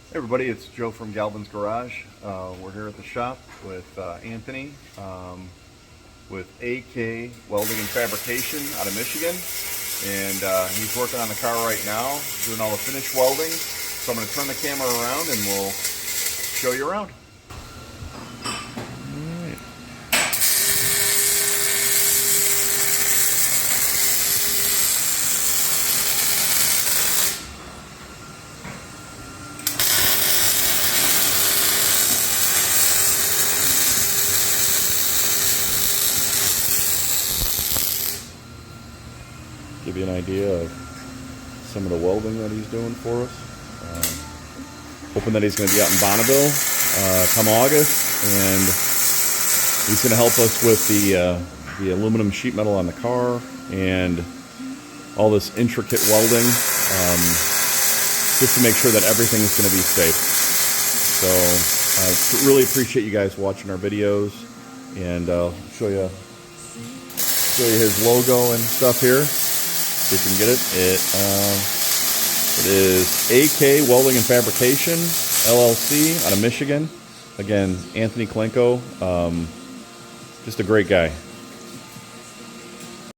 Hey everybody, it's Joe from Galvin's Garage. We're here at the shop with Anthony with AK Welding and Fabrication out of Michigan. And he's working on the car right now, doing all the finish welding. So I'm going to turn the camera around and we'll show you around. Give you an idea of some of the welding that he's doing for us. Hoping that he's going to be out in Bonneville come August, and he's going to help us with the aluminum sheet metal on the car and all this intricate welding, just to make sure that everything is going to be safe. So I really appreciate you guys watching our videos, and I'll show you his logo and stuff here. See if you can get it. It is AK Welding and Fabrication, LLC, out of Michigan. Again, Anthony Klenko, just a great guy.